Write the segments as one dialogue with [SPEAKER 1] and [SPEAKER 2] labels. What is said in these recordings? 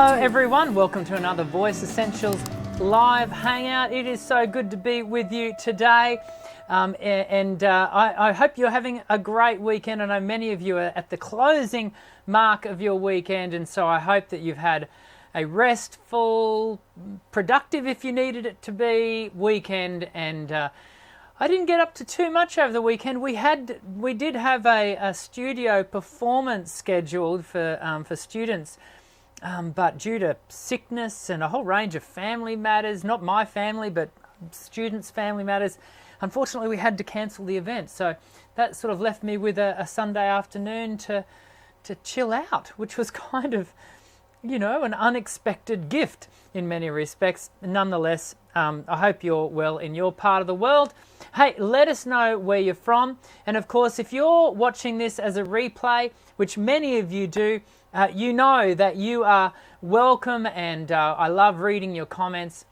[SPEAKER 1] Hello everyone, welcome to another Voice Essentials live hangout. It is so good to be with you today, I hope you're having a great weekend. I know many of you are at the closing mark of your weekend, and so I hope that you've had a restful, productive if you needed it to be, weekend. And I didn't get up to too much over the weekend. We did have a studio performance scheduled for students, but due to sickness and a whole range of family matters, not my family but students' family matters, unfortunately we had to cancel the event. So that sort of left me with a Sunday afternoon to chill out, which was kind of, you know, an unexpected gift in many respects. Nonetheless, I hope you're well in your part of the world. Hey, let us know where you're from. And of course, if you're watching this as a replay, which many of you do, you know that you are welcome, and I love reading your comments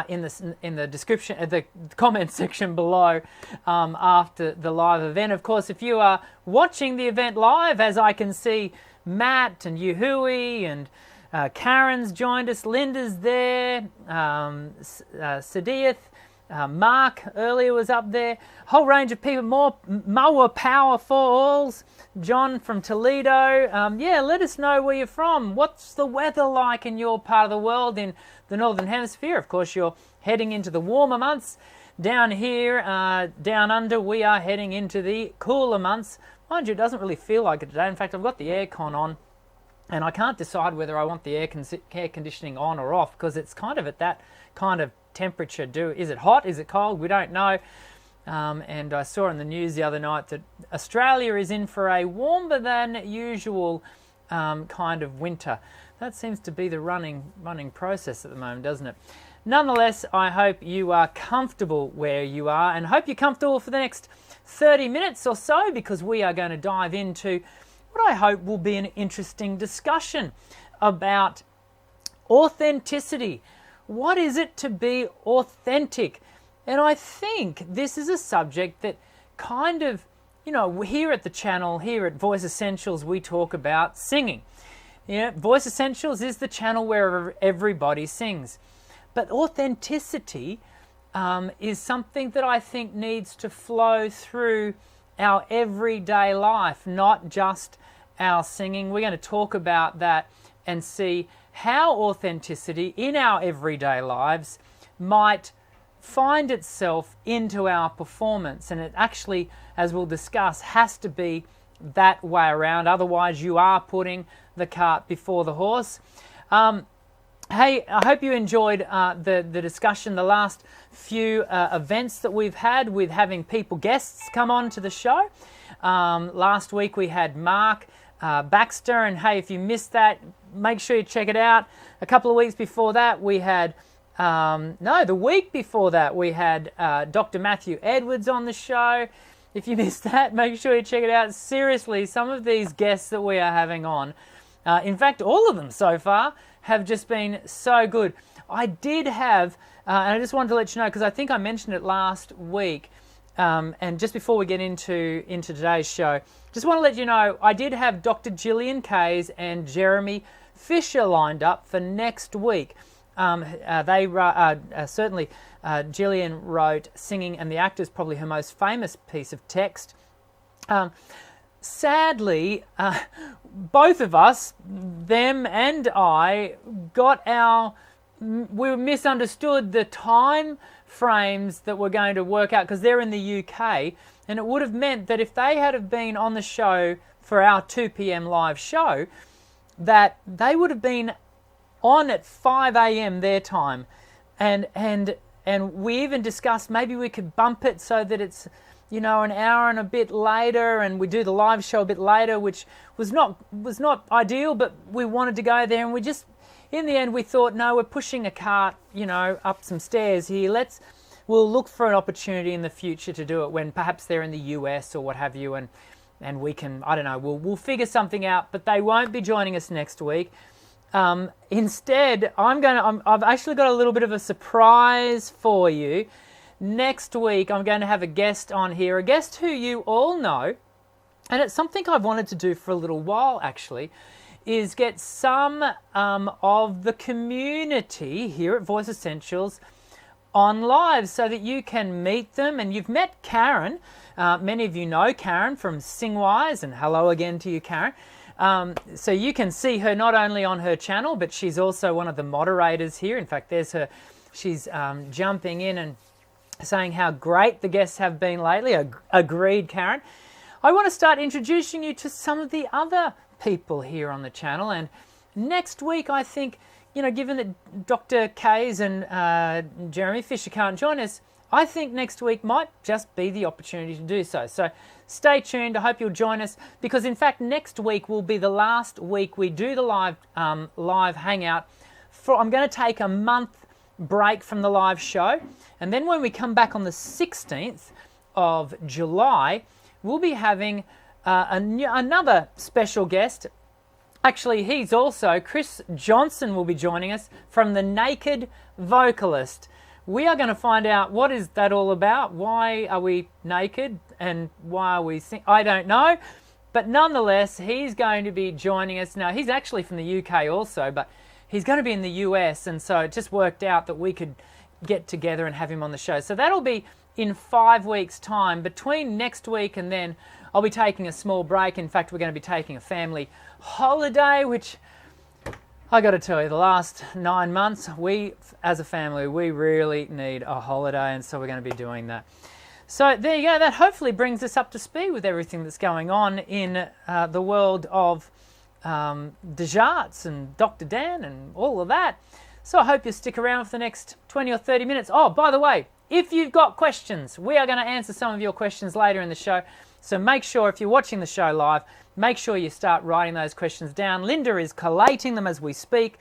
[SPEAKER 1] in the description, the comment section below after the live event. Of course, if you are watching the event live, as I can see, Matt and Yuhui and Karen's joined us, Linda's there, Sadiath, Mark earlier was up there, whole range of people, more power for alls, John from Toledo. Yeah, let us know where you're from. What's the weather like in your part of the world, in the Northern Hemisphere? Of course, you're heading into the warmer months. Down here, down under, we are heading into the cooler months. Mind you, it doesn't really feel like it today. In fact, I've got the aircon on, and I can't decide whether I want the air conditioning on or off, because it's kind of at that kind of temperature. Is it hot? Is it cold? We don't know. And I saw in the news the other night that Australia is in for a warmer than usual kind of winter. That seems to be the running process at the moment, doesn't it? Nonetheless, I hope you are comfortable where you are, and hope you're comfortable for the next 30 minutes or so, because we are going to dive into what I hope will be an interesting discussion about authenticity. What is it to be authentic? And I think this is a subject that kind of, you know, here at the channel, here at Voice Essentials, we talk about singing. Yeah, Voice Essentials is the channel where everybody sings. But authenticity is something that I think needs to flow through our everyday life, not just our singing. We're going to talk about that and see how authenticity in our everyday lives might find itself into our performance. And it actually, as we'll discuss, has to be that way around. Otherwise, you are putting the cart before the horse. Hey, I hope you enjoyed the discussion, the last few events that we've had with having guests come on to the show. Last week we had Mark Baxter, and hey, if you missed that, make sure you check it out. A couple of weeks before that we had, the week before that we had Dr. Matthew Edwards on the show. If you missed that, make sure you check it out. Seriously, some of these guests that we are having on, in fact all of them so far, have just been so good. I did have, and I just wanted to let you know, because I think I mentioned it last week, and just before we get into today's show, just want to let you know, I did have Dr. Gillian Kays and Jeremy Fisher lined up for next week. Certainly Gillian wrote Singing and the Actor is probably her most famous piece of text. Sadly, both of us, them and I, we misunderstood the time frames that we're going to work out, because they're in the UK, and it would have meant that if they had have been on the show for our 2 p.m. live show, that they would have been on at 5 a.m. their time, and we even discussed maybe we could bump it so that it's, you know, an hour and a bit later, and we do the live show a bit later, which was not ideal, but we wanted to go there, and we just, in the end, we thought, no, we're pushing a cart, you know, up some stairs here. We'll look for an opportunity in the future to do it when perhaps they're in the US or what have you, and we can, I don't know, we'll figure something out. But they won't be joining us next week. Instead, I've actually got a little bit of a surprise for you. Next week, I'm going to have a guest on here, a guest who you all know, and it's something I've wanted to do for a little while, actually, is get some of the community here at Voice Essentials on live so that you can meet them. And you've met Karen. Many of you know Karen from Singwise, and hello again to you, Karen. So you can see her not only on her channel, but she's also one of the moderators here. In fact, there's her. She's jumping in and saying how great the guests have been lately. Agreed, Karen. I want to start introducing you to some of the other people here on the channel. And next week, I think, given that Dr. Kays and Jeremy Fisher can't join us, I think next week might just be the opportunity to do so. So stay tuned. I hope you'll join us, because in fact next week will be the last week we do the live hangout. I'm going to take a month break from the live show, and then when we come back on the 16th of July, we'll be having another special guest. Actually, Chris Johnson will be joining us from The Naked Vocalist. We are going to find out what is that all about. Why are we naked and why are we I don't know, but nonetheless, he's going to be joining us. Now, he's actually from the UK also, but he's going to be in the US, and so it just worked out that we could get together and have him on the show. So that'll be in 5 weeks' time. Between next week and then, I'll be taking a small break. In fact, we're going to be taking a family holiday, which I got to tell you, the last 9 months, we, as a family, we really need a holiday, and so we're going to be doing that. So there you go. That hopefully brings us up to speed with everything that's going on in the world of Djarts and Dr. Dan and all of that. So I hope you stick around for the next 20 or 30 minutes. Oh, by the way, if you've got questions, we are going to answer some of your questions later in the show. So make sure, if you're watching the show live, make sure you start writing those questions down. Linda is collating them as we speak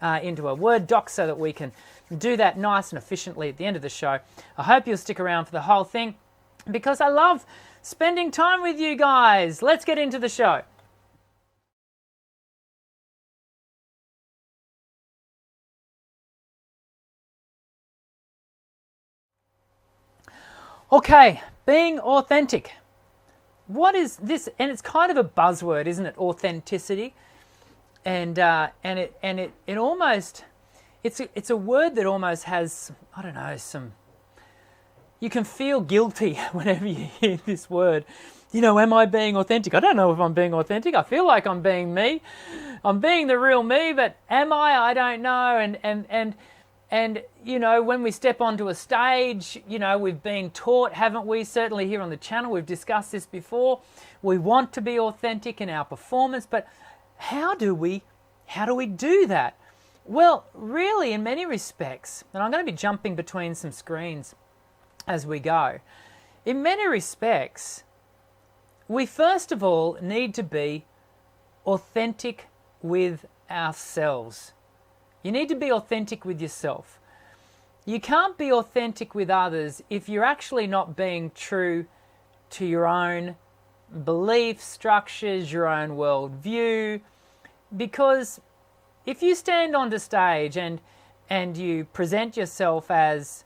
[SPEAKER 1] into a Word doc so that we can do that nice and efficiently at the end of the show. I hope you'll stick around for the whole thing, because I love spending time with you guys. Let's get into the show. Okay, being authentic. What is this? And it's kind of a buzzword, isn't it? Authenticity, and it almost, it's a word that almost has, I don't know, some. You can feel guilty whenever you hear this word. Am I being authentic? I don't know if I'm being authentic. I feel like I'm being me. I'm being the real me, but am I? I don't know. And when we step onto a stage, we've been taught, haven't we? Certainly here on the channel, we've discussed this before. We want to be authentic in our performance, but how do we do that? Well, really, in many respects, and I'm going to be jumping between some screens as we go. In many respects, we first of all need to be authentic with ourselves. You need to be authentic with yourself. You can't be authentic with others if you're actually not being true to your own belief structures, your own worldview. Because if you stand on the stage and you present yourself as,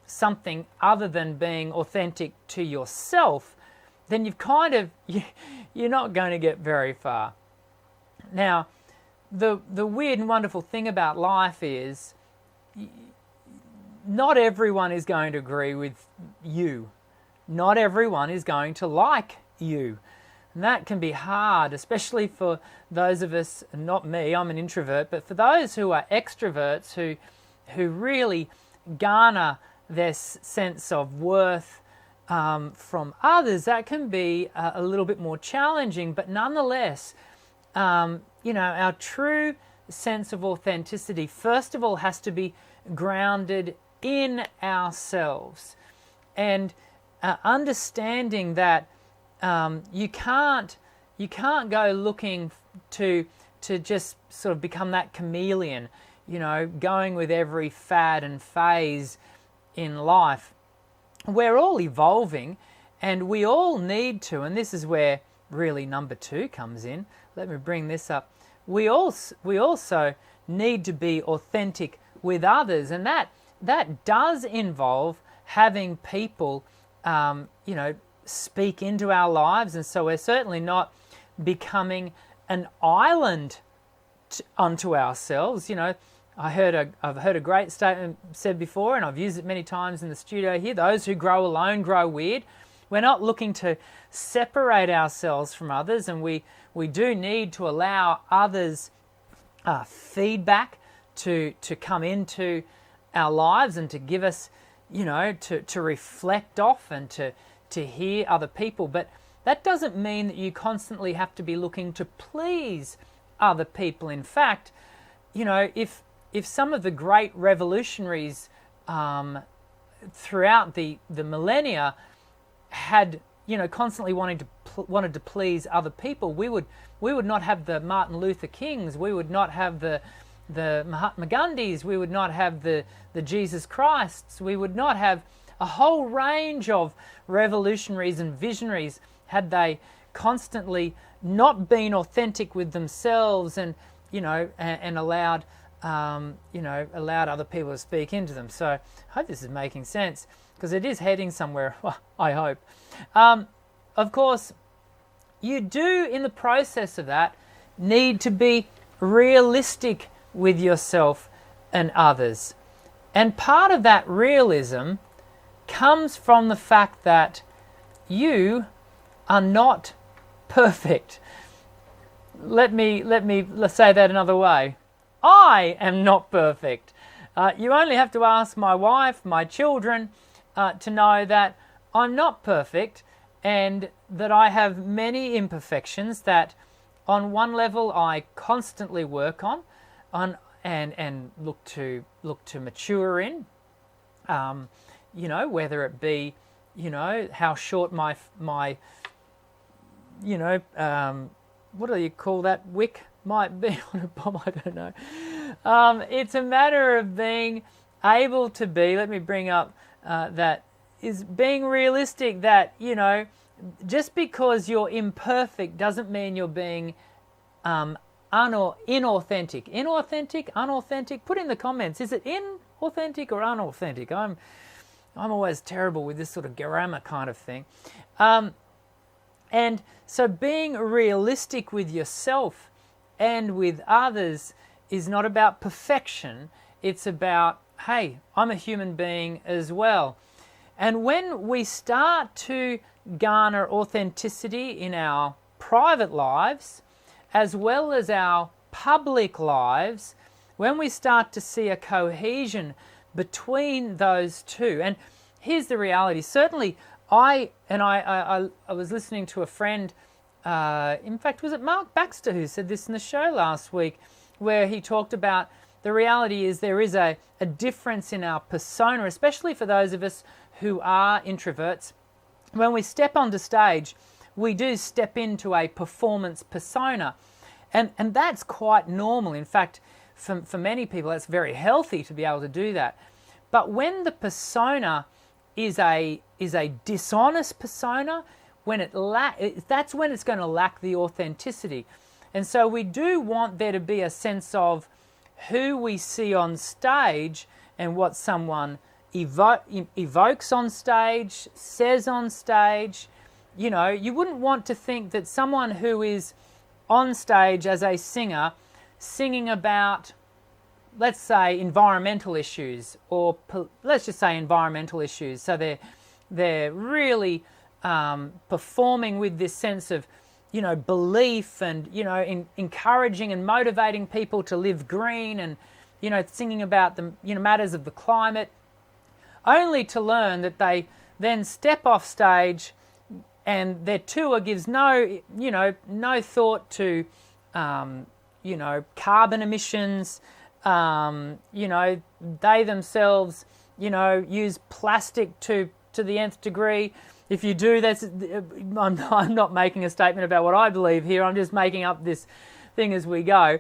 [SPEAKER 1] something other than being authentic to yourself, then you're not going to get very far. Now, the weird and wonderful thing about life is not everyone is going to agree with you. Not everyone is going to like you. And that can be hard, especially for those of us, not me, I'm an introvert, but for those who are extroverts who really garner their sense of worth from others, that can be a little bit more challenging. But nonetheless, our true sense of authenticity, first of all, has to be grounded in ourselves. And understanding that you can't go looking to just sort of become that chameleon, going with every fad and phase in life. We're all evolving, and we all need to, and this is where really number 2 comes in. Let me bring this up. We also need to be authentic with others, and that does involve having people, speak into our lives. And so we're certainly not becoming an island unto ourselves. You know, I've heard a great statement said before, and I've used it many times in the studio here: those who grow alone grow weird. We're not looking to separate ourselves from others, and we do need to allow others feedback to come into our lives and to give us, you know, to reflect off and to hear other people. But that doesn't mean that you constantly have to be looking to please other people. In fact, you know, if some of the great revolutionaries throughout the millennia had, you know, constantly wanted to please other people, we would not have the Martin Luther Kings, we would not have the Mahatma Gandhis, we would not have the Jesus Christs, we would not have a whole range of revolutionaries and visionaries had they constantly not been authentic with themselves and, you know, and allowed other people to speak into them. So I hope this is making sense, because it is heading somewhere, I hope. Of course, you do, in the process of that, need to be realistic with yourself and others. And part of that realism comes from the fact that you are not perfect. Let's say that another way. I am not perfect. You only have to ask my wife, my children, to know that I'm not perfect, and that I have many imperfections that on one level I constantly work on and look to mature in. You know, whether it be, you know, how short my you know, what do you call that, wick might be on a bomb, I don't know. It's a matter of being able to be, let me bring up that, is being realistic that, you know, just because you're imperfect doesn't mean you're being inauthentic. Inauthentic? Put in the comments, is it inauthentic or unauthentic? I'm always terrible with this sort of grammar kind of thing. And so being realistic with yourself and with others is not about perfection. It's about, hey, I'm a human being as well. And when we start to garner authenticity in our private lives, as well as our public lives, when we start to see a cohesion between those two, and here's the reality. Certainly, I was listening to a friend, in fact, was it Mark Baxter who said this in the show last week, where he talked about the reality is there is a difference in our persona, especially for those of us who are introverts. When we step onto stage, we do step into a performance persona. And that's quite normal. In fact, for many people, that's very healthy to be able to do that. But when the persona is a dishonest persona, that's when it's going to lack the authenticity. And so we do want there to be a sense of who we see on stage and what someone evokes on stage, says on stage. You know, you wouldn't want to think that someone who is on stage as a singer, singing about, let's say, environmental issues, or let's just say environmental issues. So they're really performing with this sense of, you know, belief and, you know, encouraging and motivating people to live green and, you know, singing about the, you know, matters of the climate, only to learn that they then step off stage and their tour gives no thought to, you know, carbon emissions. You know, they themselves, you know, use plastic to the nth degree. If you do, I'm not making a statement about what I believe here. I'm just making up this thing as we go.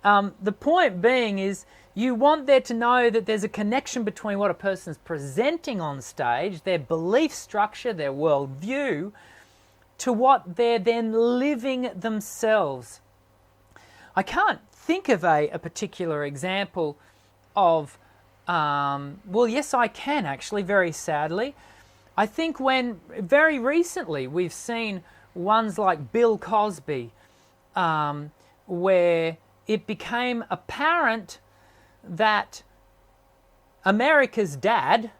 [SPEAKER 1] The point being is you want there to know that there's a connection between what a person's presenting on stage, their belief structure, their worldview, to what they're then living themselves. I can't think of a particular example of, well, yes, I can actually, very sadly. I think when very recently we've seen ones like Bill Cosby where it became apparent that America's dad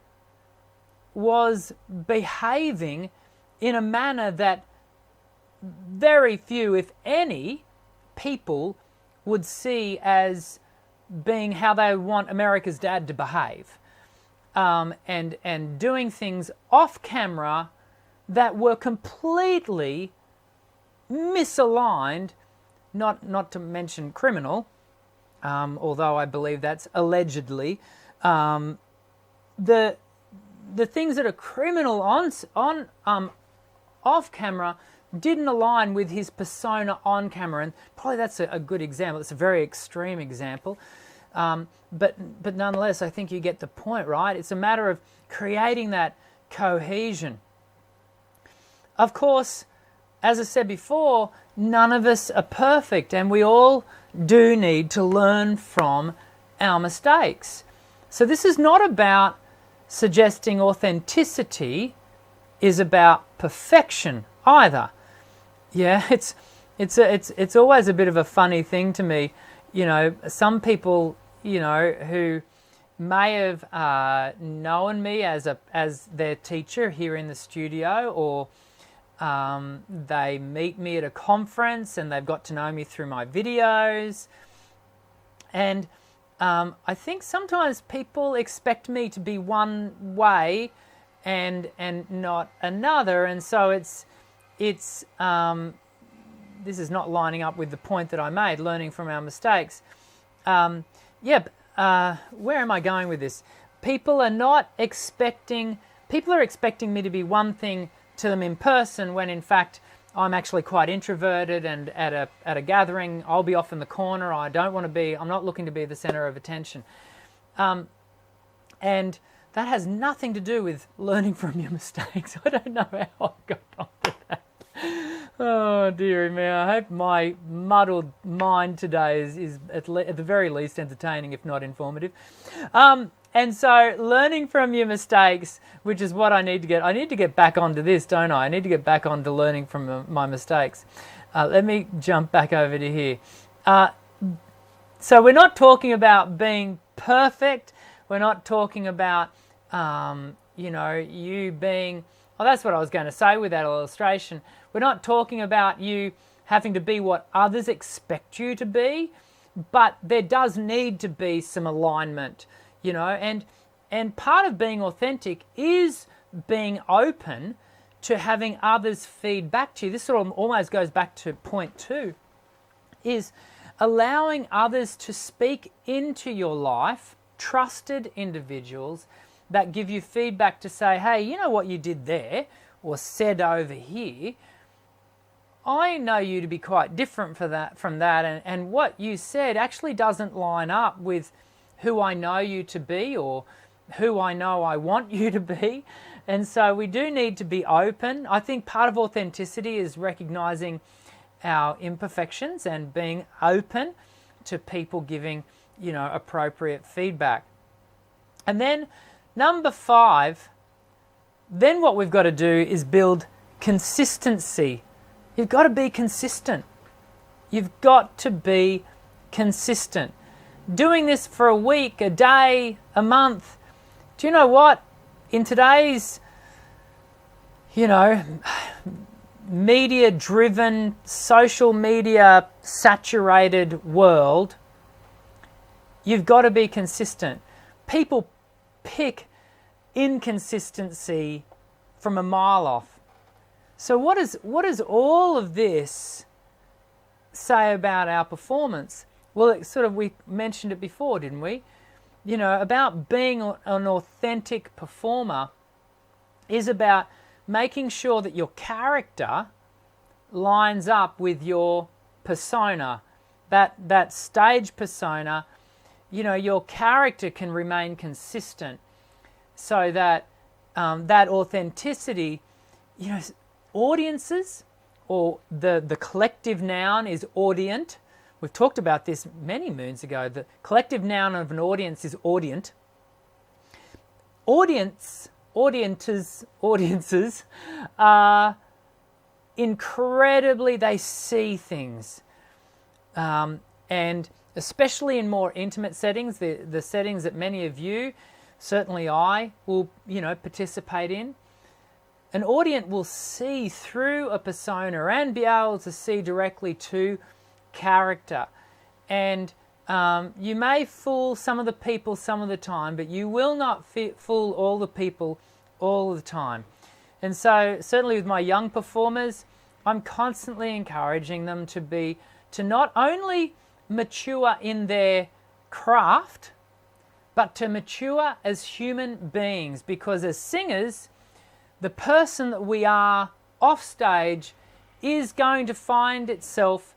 [SPEAKER 1] was behaving in a manner that very few, if any, people would see as being how they want America's dad to behave, and doing things off camera that were completely misaligned, not to mention criminal, although I believe that's allegedly. The things that are criminal on off camera didn't align with his persona on camera, and probably that's a good example. It's a very extreme example, but nonetheless, I think you get the point, right? It's a matter of creating that cohesion. Of course, as I said before, none of us are perfect, and we all do need to learn from our mistakes. So this is not about suggesting authenticity is about perfection either. Yeah, it's always a bit of a funny thing to me. You know, some people, you know, who may have known me as their teacher here in the studio, or they meet me at a conference and they've got to know me through my videos. And I think sometimes people expect me to be one way and not another, and so it's this is not lining up with the point that I made, learning from our mistakes. Where am I going with this? People are expecting me to be one thing to them in person, when in fact I'm actually quite introverted, and at a gathering I'll be off in the corner. I'm not looking to be the center of attention. And that has nothing to do with learning from your mistakes. I don't know how I got onto that. Oh, dearie me. I hope my muddled mind today is at the very least entertaining, if not informative. And so learning from your mistakes, which is what I need to get back onto this, don't I? I need to get back onto learning from my mistakes. Let me jump back over to here. So we're not talking about being perfect. We're not talking about, you being... Oh, that's what I was going to say with that illustration. We're not talking about you having to be what others expect you to be, but there does need to be some alignment, you know, and part of being authentic is being open to having others feed back to you. This sort of almost goes back to point 2, is allowing others to speak into your life, trusted individuals that give you feedback to say, hey, you know what you did there, or said over here, I know you to be quite different from that, and what you said actually doesn't line up with who I know you to be, or who I know I want you to be. And so we do need to be open. I think part of authenticity is recognizing our imperfections and being open to people giving, you know, appropriate feedback. And then number 5, then what we've got to do is build consistency. You've got to be consistent. You've got to be consistent. Doing this for a week, a day, a month. Do you know what? In today's, media-driven, social media saturated world, you've got to be consistent. People pick inconsistency from a mile off. So what does all of this say about our performance? Well, we mentioned it before, didn't we? You know, about being an authentic performer is about making sure that your character lines up with your persona, that stage persona. You know, your character can remain consistent, so that that authenticity, you know, audiences, or the collective noun is audient. We've talked about this many moons ago. The collective noun of an audience is audient. Audiences are incredibly, they see things. And especially in more intimate settings, the settings that many of you, certainly I, will participate in, an audience will see through a persona and be able to see directly to character. And you may fool some of the people some of the time, but you will not fool all the people all the time. And so certainly with my young performers, I'm constantly encouraging them to not only mature in their craft, but to mature as human beings, because as singers, the person that we are off stage is going to find itself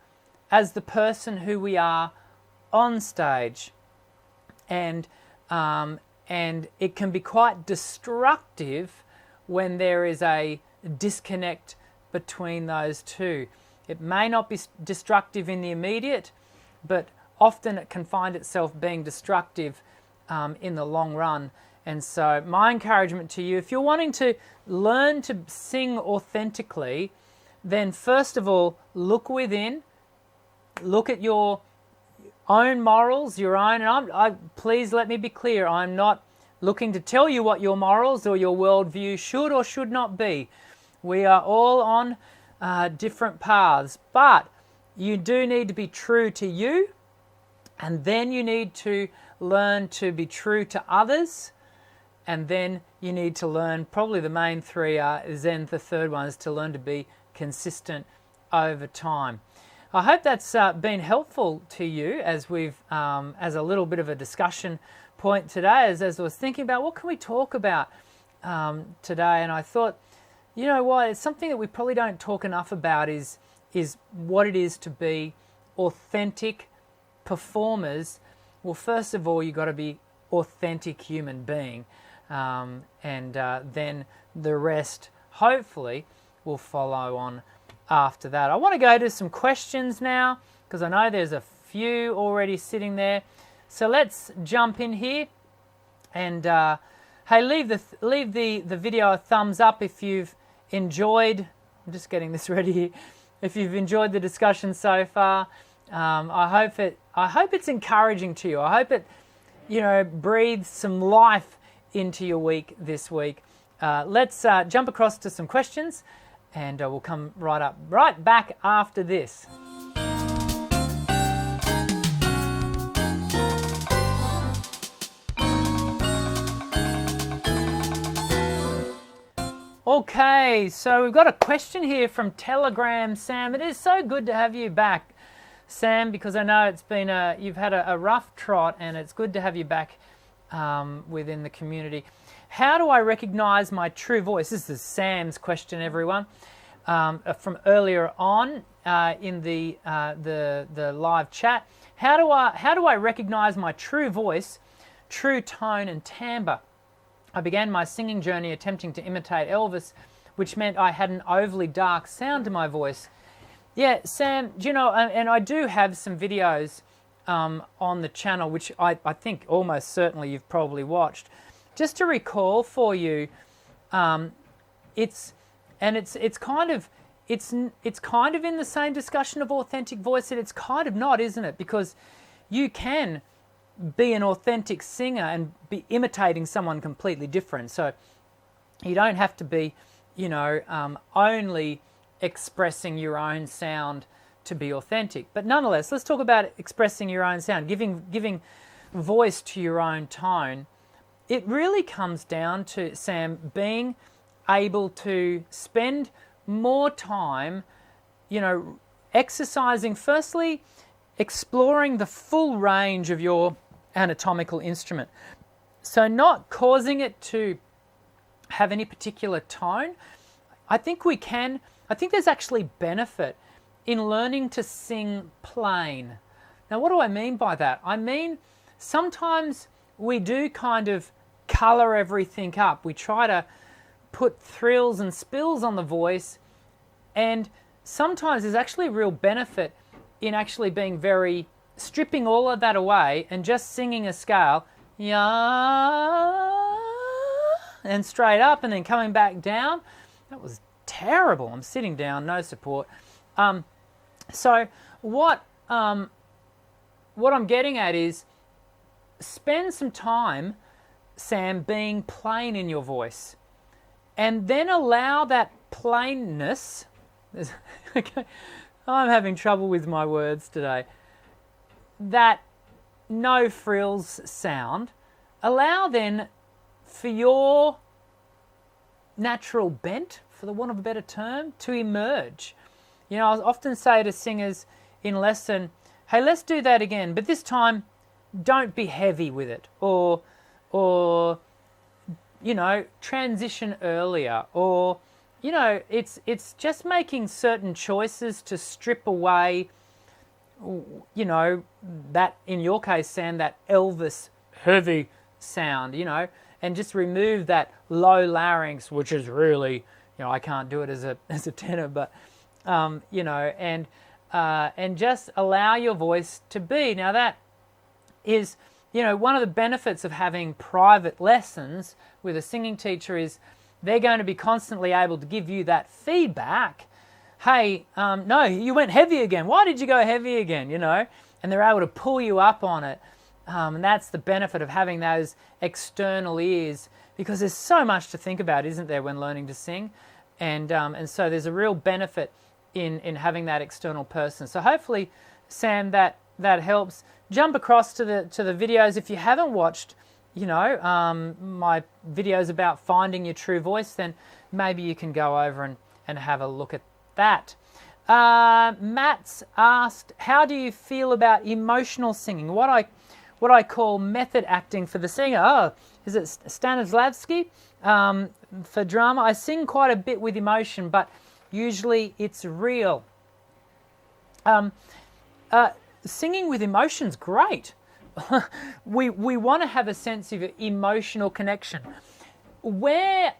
[SPEAKER 1] as the person who we are on stage. And it can be quite destructive when there is a disconnect between those two. It may not be destructive in the immediate, but often it can find itself being destructive in the long run. And so my encouragement to you, if you're wanting to learn to sing authentically, then first of all, look within, look at your own morals, your own, and please let me be clear, I'm not looking to tell you what your morals or your worldview should or should not be. We are all on different paths, but you do need to be true to you, and then you need to learn to be true to others, and then you need to learn, probably the main three are, then the third one is to learn to be consistent over time. I hope that's been helpful to you as we've, as a little bit of a discussion point today, as I was thinking about what can we talk about today, and I thought, you know what, it's something that we probably don't talk enough about is what it is to be authentic performers. Well, first of all, you've got to be authentic human being, and then the rest, hopefully, will follow on after that. I want to go to some questions now, because I know there's a few already sitting there. So let's jump in here, and hey, leave the video a thumbs up if you've enjoyed. I'm just getting this ready here. If you've enjoyed the discussion so far, I hope it's encouraging to you. I hope it breathes some life into your week this week. Let's jump across to some questions, and we'll come right back after this. Okay, so we've got a question here from Telegram, Sam. It is so good to have you back, Sam, because I know it's been you've had a rough trot, and it's good to have you back within the community. How do I recognize my true voice? This is Sam's question, everyone, from earlier on in the live chat. How do I recognize my true voice, true tone, and timbre? I began my singing journey attempting to imitate Elvis, which meant I had an overly dark sound to my voice. Yeah, Sam, and I do have some videos on the channel, which I think almost certainly you've probably watched. Just to recall for you, it's kind of in the same discussion of authentic voice, and it's kind of not, isn't it? Because you can be an authentic singer and be imitating someone completely different. So you don't have to be, only expressing your own sound to be authentic. But nonetheless, let's talk about expressing your own sound, giving voice to your own tone. It really comes down to, Sam, being able to spend more time, exercising, firstly, exploring the full range of your anatomical instrument. So not causing it to have any particular tone. I think there's actually benefit in learning to sing plain. Now, what do I mean by that? I mean, sometimes we do kind of colour everything up. We try to put thrills and spills on the voice, and sometimes there's actually real benefit in actually being stripping all of that away and just singing a scale, yeah, and straight up, and then coming back down. That was terrible. I'm sitting down, no support. So what what I'm getting at is spend some time, Sam, being plain in your voice, and then allow that plainness. Okay, I'm having trouble with my words today. That no frills sound. Allow then for your natural bent, for the want of a better term, to emerge. You know, I often say to singers in lesson, hey, let's do that again, but this time don't be heavy with it, or you know, transition earlier, or you know, it's just making certain choices to strip away, you know, that, in your case, Sam, that Elvis heavy sound, you know, and just remove that low larynx, which is really, you know, I can't do it as a tenor, but you know, and just allow your voice to be. Now that is, you know, one of the benefits of having private lessons with a singing teacher is they're going to be constantly able to give you that feedback. Hey, no, you went heavy again. Why did you go heavy again? You know, and they're able to pull you up on it. And that's the benefit of having those external ears, because there's so much to think about, isn't there, when learning to sing? And so there's a real benefit in having that external person. So hopefully, Sam, that helps. Jump across to the videos if you haven't watched, you know, my videos about finding your true voice. Then maybe you can go over and have a look at that. Matt's asked, how do you feel about emotional singing? What I call method acting for the singer. Oh, is it Stanislavski? For drama, I sing quite a bit with emotion, but usually it's real. Singing with emotion's great. we want to have a sense of emotional connection. Where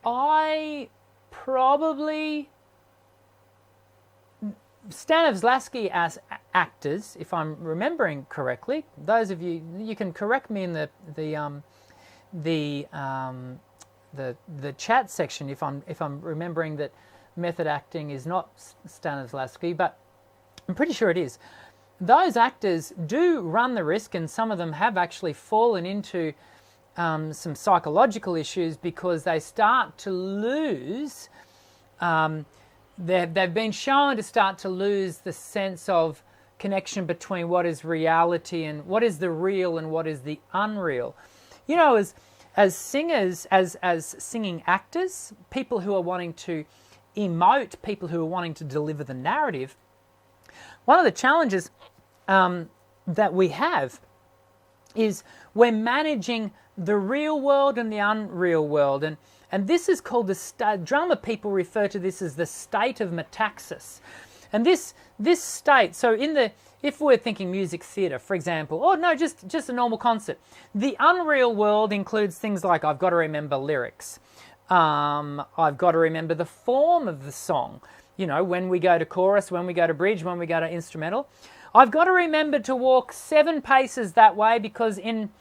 [SPEAKER 1] I probably... Stanislavski as actors, if I'm remembering correctly, those of you can correct me in the chat section if I'm remembering that method acting is not Stanislavski, but I'm pretty sure it is. Those actors do run the risk, and some of them have actually fallen into some psychological issues because they start to lose. They've been shown to start to lose the sense of connection between what is reality and what is the real and what is the unreal. You know, as singers, as singing actors, people who are wanting to emote, people who are wanting to deliver the narrative, one of the challenges that we have is we're managing the real world and the unreal world. And this is called drama people refer to this as the state of metaxis. And this state, so if we're thinking music theatre, for example, or no, just a normal concert, the unreal world includes things like I've got to remember lyrics. I've got to remember the form of the song. You know, when we go to chorus, when we go to bridge, when we go to instrumental. I've got to remember to walk 7 paces that way because in,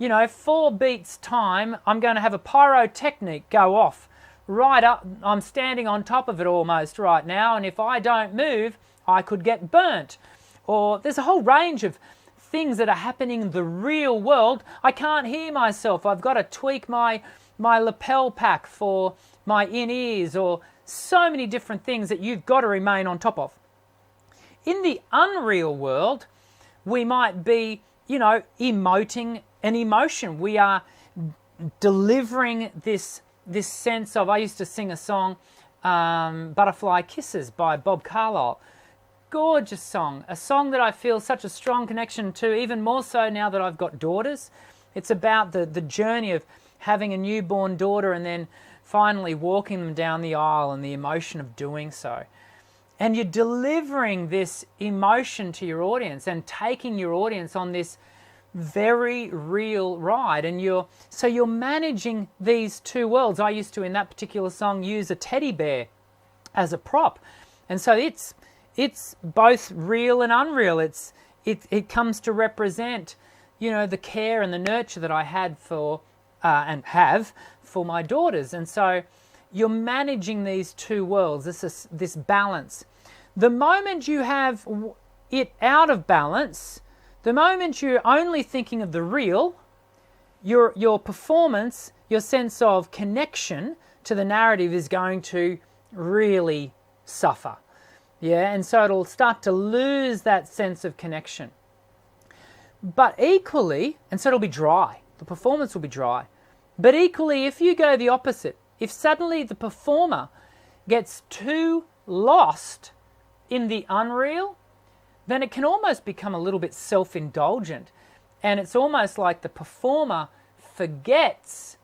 [SPEAKER 1] 4 beats time, I'm going to have a pyrotechnic go off right up. I'm standing on top of it almost right now, and if I don't move, I could get burnt. Or there's a whole range of things that are happening in the real world. I can't hear myself. I've got to tweak my lapel pack for my in-ears, or so many different things that you've got to remain on top of. In the unreal world, we might be, emoting an emotion. We are delivering this sense of, I used to sing a song, Butterfly Kisses by Bob Carlyle. Gorgeous song, a song that I feel such a strong connection to, even more so now that I've got daughters. It's about the journey of having a newborn daughter and then finally walking them down the aisle and the emotion of doing so. And you're delivering this emotion to your audience and taking your audience on this very real ride. And you're managing these two worlds. I used to, in that particular song, use a teddy bear as a prop. And so it's both real and unreal. It comes to represent, the care and the nurture that I had for and have for my daughters. And so you're managing these two worlds, this balance. The moment you have it out of balance, the moment you're only thinking of the real, your performance, your sense of connection to the narrative is going to really suffer. Yeah, and so it'll start to lose that sense of connection. But equally, and so it'll be dry. The performance will be dry. But equally, if you go the opposite, if suddenly the performer gets too lost in the unreal, then it can almost become a little bit self-indulgent. And it's almost like the performer forgets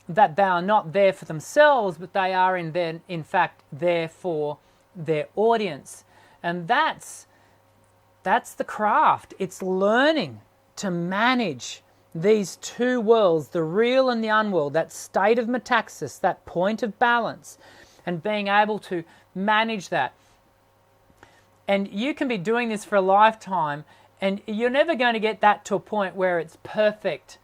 [SPEAKER 1] that they are not there for themselves, but they are in fact there for their audience. And that's the craft. It's learning to manage these two worlds, the real and the unreal, that state of metaxis, that point of balance, and being able to manage that. And you can be doing this for a lifetime, and you're never going to get that to a point where it's perfect,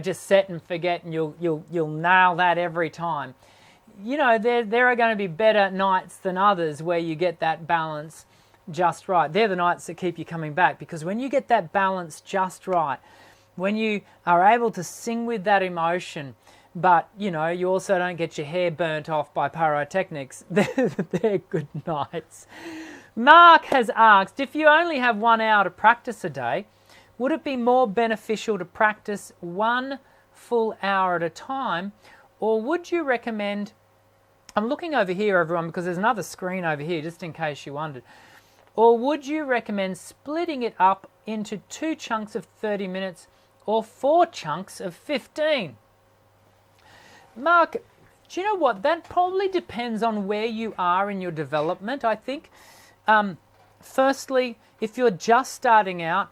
[SPEAKER 1] just set and forget, and you'll nail that every time. There are going to be better nights than others where you get that balance just right. They're the nights that keep you coming back, because when you get that balance just right, when you are able to sing with that emotion, but you also don't get your hair burnt off by pyrotechnics, they're good nights. Mark has asked, if you only have 1 hour to practice a day, would it be more beneficial to practice 1 full hour at a time, or would you recommend, I'm looking over here, everyone, because there's another screen over here, just in case you wondered, or would you recommend splitting it up into 2 chunks of 30 minutes or 4 chunks of 15? Mark, do you know what? That probably depends on where you are in your development, I think. Firstly, if you're just starting out,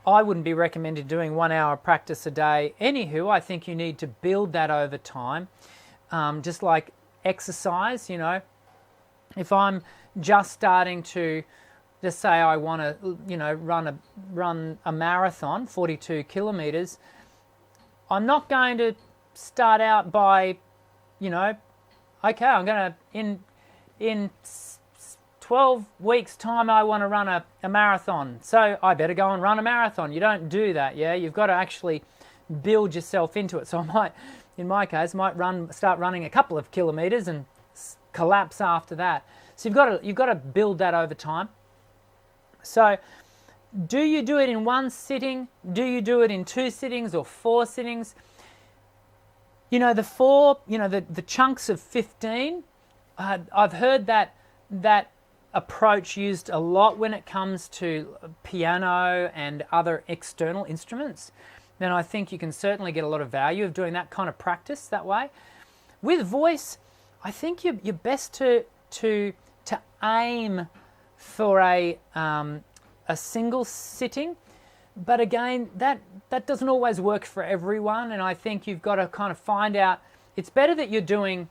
[SPEAKER 1] I wouldn't be recommending doing 1 hour practice a day. Anywho, I think you need to build that over time. Just like exercise, if I'm just starting to, just say I want to, run a marathon, 42 kilometers, I'm not going to start out by, okay, I'm going to, in 12 weeks' time, I want to run a marathon, so I better go and run a marathon. You don't do that, yeah? You've got to actually build yourself into it. So I might, in my case, start running a couple of kilometers and collapse after that. So you've got to build that over time. So do you do it in 1 sitting? Do you do it in 2 sittings or 4 sittings? The chunks of 15, I've heard that approach used a lot when it comes to piano and other external instruments. Then I think you can certainly get a lot of value of doing that kind of practice that way. With voice, I think you're best to aim for a single sitting, but again, that doesn't always work for everyone, and I think you've got to kind of find out. It's better that you're doing,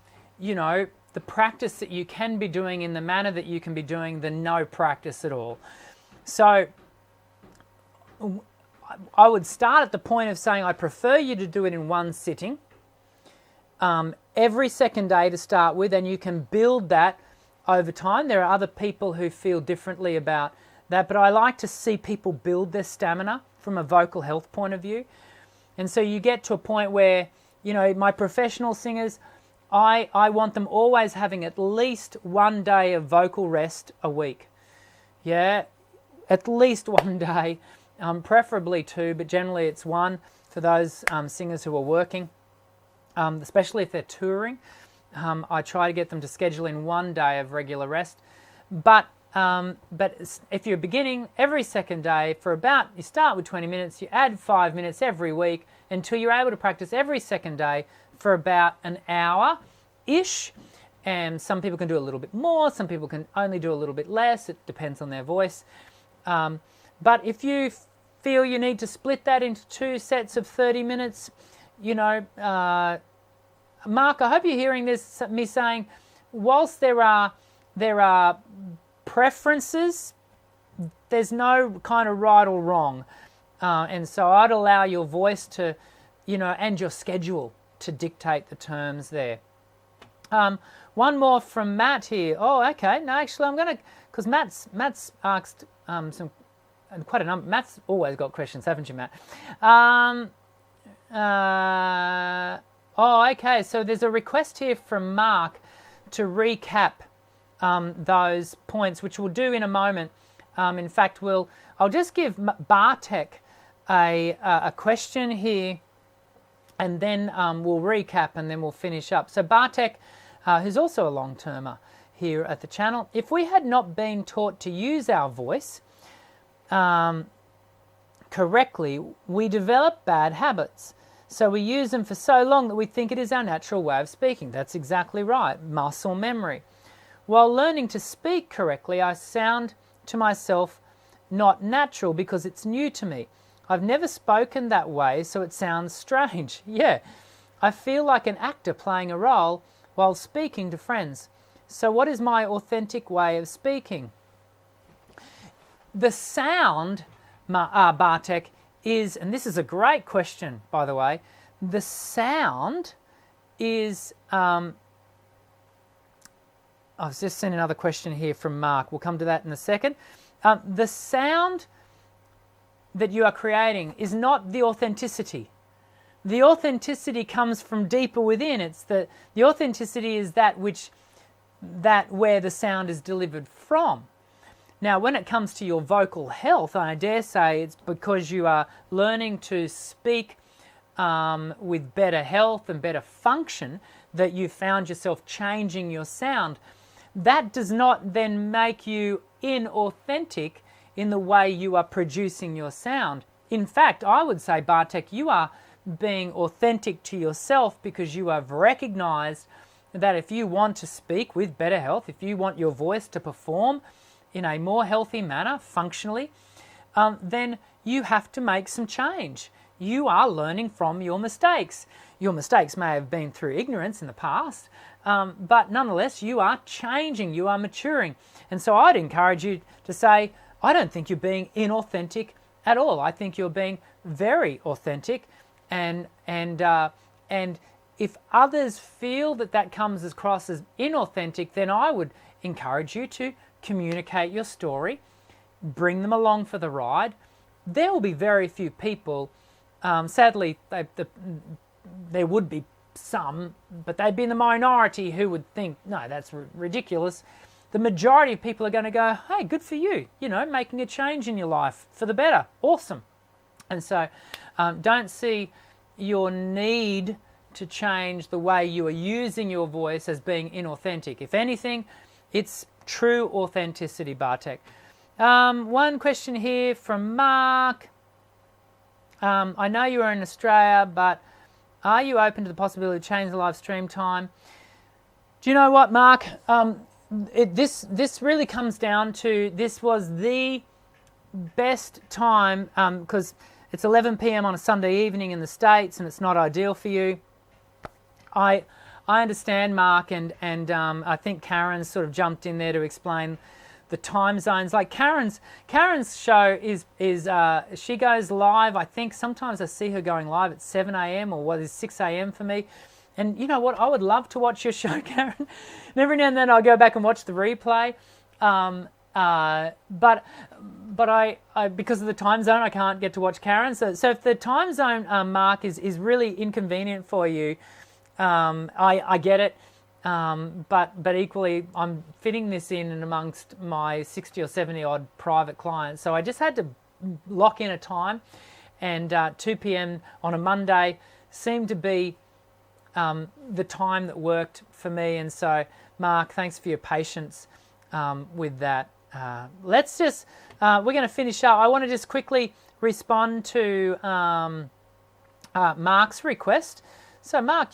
[SPEAKER 1] the practice that you can be doing in the manner that you can be doing than no practice at all. So I would start at the point of saying I prefer you to do it in 1 sitting, every second day to start with, and you can build that over time. There are other people who feel differently about that, but I like to see people build their stamina from a vocal health point of view. And so you get to a point where, my professional singers, I want them always having at least 1 day of vocal rest a week. Yeah, at least 1 day, preferably 2, but generally it's 1 for those singers who are working, especially if they're touring. I try to get them to schedule in 1 day of regular rest. But if you're beginning, every second day you start with 20 minutes, you add 5 minutes every week until you're able to practice every second day for about an hour-ish. And some people can do a little bit more, some people can only do a little bit less. It depends on their voice. But if you feel you need to split that into 2 sets of 30 minutes, Mark, I hope you're hearing this, me saying, whilst there are preferences, there's no kind of right or wrong. And so I'd allow your voice to, and your schedule to dictate the terms there. One more from Matt here. Oh, okay. No, actually, I'm going to, because Matt's asked some quite a number. Matt's always got questions, haven't you, Matt? Okay. So there's a request here from Mark to recap those points, which we'll do in a moment. In fact, I'll just give Bartek a question here, and then we'll recap, and then we'll finish up. So Bartek, who's also a long-termer here at the channel, if we had not been taught to use our voice correctly, we develop bad habits. So we use them for so long that we think it is our natural way of speaking. That's exactly right, muscle memory. While learning to speak correctly, I sound to myself not natural because it's new to me. I've never spoken that way, so it sounds strange. Yeah, I feel like an actor playing a role while speaking to friends. So what is my authentic way of speaking? The sound, Bartek, is, and this is a great question, by the way, the sound is, I was just seeing another question here from Mark. We'll come to that in a second. The sound that you are creating is not the authenticity. The authenticity comes from deeper within. It's the authenticity is that where the sound is delivered from. Now, when it comes to your vocal health, I dare say it's because you are learning to speak with better health and better function that you found yourself changing your sound. That does not then make you inauthentic in the way you are producing your sound. In fact, I would say, Bartek, you are being authentic to yourself because you have recognized that if you want to speak with better health, if you want your voice to perform in a more healthy manner, functionally, then you have to make some change. You are learning from your mistakes. Your mistakes may have been through ignorance in the past, but nonetheless, you are changing, you are maturing. And so I'd encourage you to say, I don't think you're being inauthentic at all. I think you're being very authentic, and if others feel that comes across as inauthentic, then I would encourage you to communicate your story, bring them along for the ride. There will be very few people, sadly, there would be some, but they'd be in the minority who would think, no, that's ridiculous. The majority of people are going to go, hey, good for you, making a change in your life for the better. Awesome. And so don't see your need to change the way you are using your voice as being inauthentic. If anything, it's true authenticity, Bartek. One question here from Mark. I know you are in Australia, but are you open to the possibility of changing the live stream time? Do you know what, Mark? This really comes down to, this was the best time, because it's 11 p.m. on a Sunday evening in the States and it's not ideal for you. I understand, Mark, and I think Karen's sort of jumped in there to explain the time zones. Like Karen's show is she goes live, I think sometimes I see her going live at 7 a.m. or what is 6 a.m. for me. And you know what? I would love to watch your show, Karen. And every now and then I'll go back and watch the replay. But I because of the time zone, I can't get to watch Karen. So if the time zone, Mark, is really inconvenient for you, I get it. But equally, I'm fitting this in and amongst my 60 or 70 odd private clients. So I just had to lock in a time, and 2 p.m. on a Monday seemed to be the time that worked for me. And so, Mark, thanks for your patience with that. Let's just, we're going to finish up. I want to just quickly respond to Mark's request. So, Mark,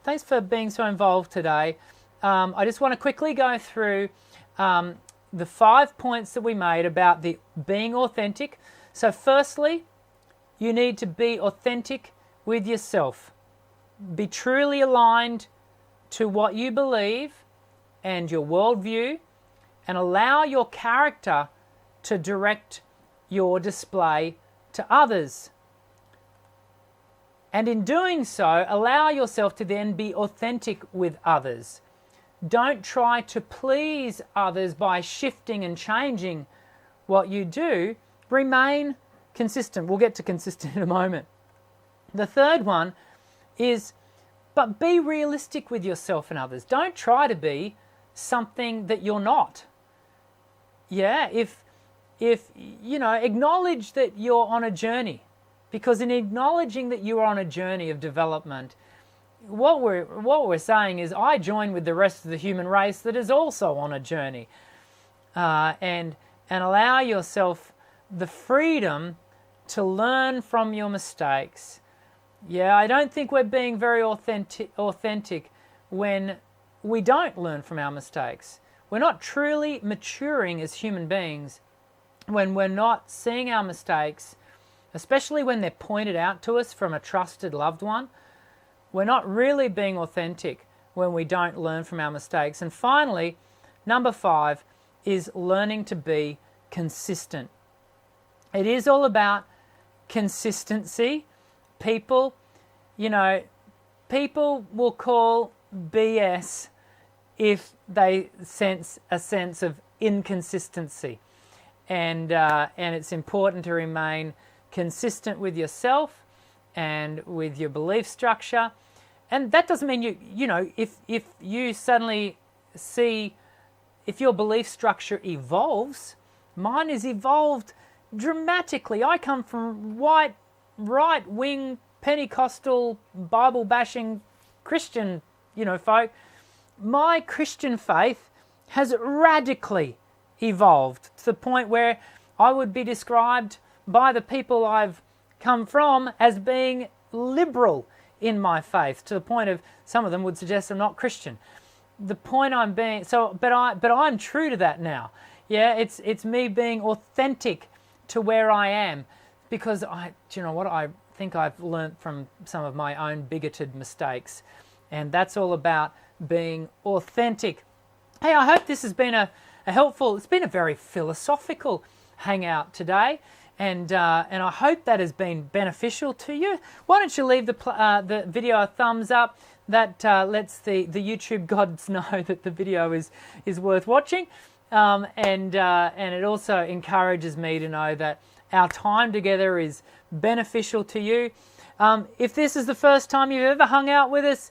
[SPEAKER 1] thanks for being so involved today. I just want to quickly go through the 5 points that we made about the being authentic. So, firstly, you need to be authentic with yourself. Be truly aligned to what you believe and your worldview, and allow your character to direct your display to others. And in doing so, allow yourself to then be authentic with others. Don't try to please others by shifting and changing what you do, remain consistent. We'll get to consistent in a moment. The third one is, but be realistic with yourself and others. Don't try to be something that you're not. Yeah, if acknowledge that you're on a journey, because in acknowledging that you are on a journey of development, what we're saying is, I join with the rest of the human race that is also on a journey, and allow yourself the freedom to learn from your mistakes. Yeah, I don't think we're being very authentic when we don't learn from our mistakes. We're not truly maturing as human beings when we're not seeing our mistakes, especially when they're pointed out to us from a trusted loved one. We're not really being authentic when we don't learn from our mistakes. And finally, number 5 is learning to be consistent. It is all about consistency. People will call BS if they sense a sense of inconsistency. And it's important to remain consistent with yourself and with your belief structure. And that doesn't mean if you suddenly see, if your belief structure evolves, mine is evolved dramatically. I come from white, right-wing, Pentecostal, Bible-bashing Christian, folk. My Christian faith has radically evolved to the point where I would be described by the people I've come from as being liberal in my faith, to the point of some of them would suggest I'm not Christian. The point I'm being but I'm true to that now. Yeah, it's me being authentic to where I am, because I think I've learnt from some of my own bigoted mistakes, and that's all about being authentic. Hey, I hope this has been a helpful. It's been a very philosophical hangout today. And I hope that has been beneficial to you. Why don't you leave the video a thumbs up? That lets the YouTube gods know that the video is worth watching, and it also encourages me to know that our time together is beneficial to you. If this is the first time you've ever hung out with us,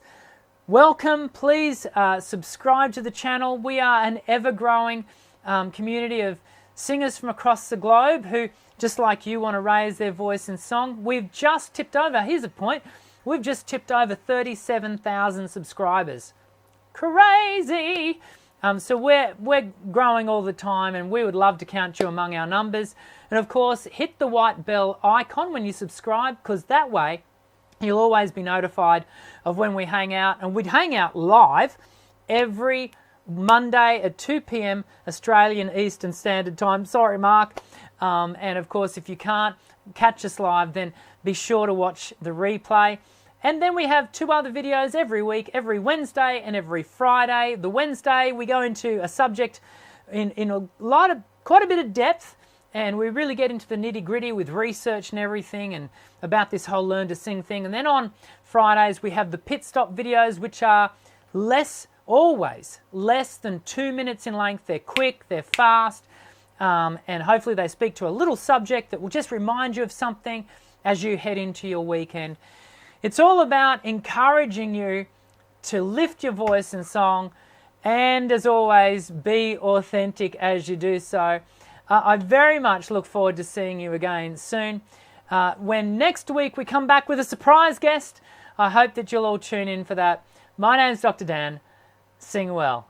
[SPEAKER 1] welcome. Please subscribe to the channel. We are an ever-growing community of singers from across the globe who, just like you, want to raise their voice in song. We've just tipped over, here's a point, we've just tipped over 37,000 subscribers. Crazy! So we're growing all the time, and we would love to count you among our numbers. And of course, hit the white bell icon when you subscribe, because that way you'll always be notified of when we hang out. And we'd hang out live every Monday at 2 p.m. Australian Eastern Standard Time. Sorry, Mark. And of course, if you can't catch us live, then be sure to watch the replay. And then we have 2 other videos every week, every Wednesday and every Friday. The Wednesday, we go into a subject in quite a bit of depth, and we really get into the nitty-gritty with research and everything, and about this whole Learn to Sing thing. And then on Fridays, we have the pit stop videos, which are always less than 2 minutes in length. They're quick, they're fast, and hopefully they speak to a little subject that will just remind you of something as you head into your weekend. It's all about encouraging you to lift your voice in song, and as always, be authentic as you do so. I very much look forward to seeing you again soon. When next week we come back with a surprise guest, I hope that you'll all tune in for that. My name's Dr. Dan. Sing well.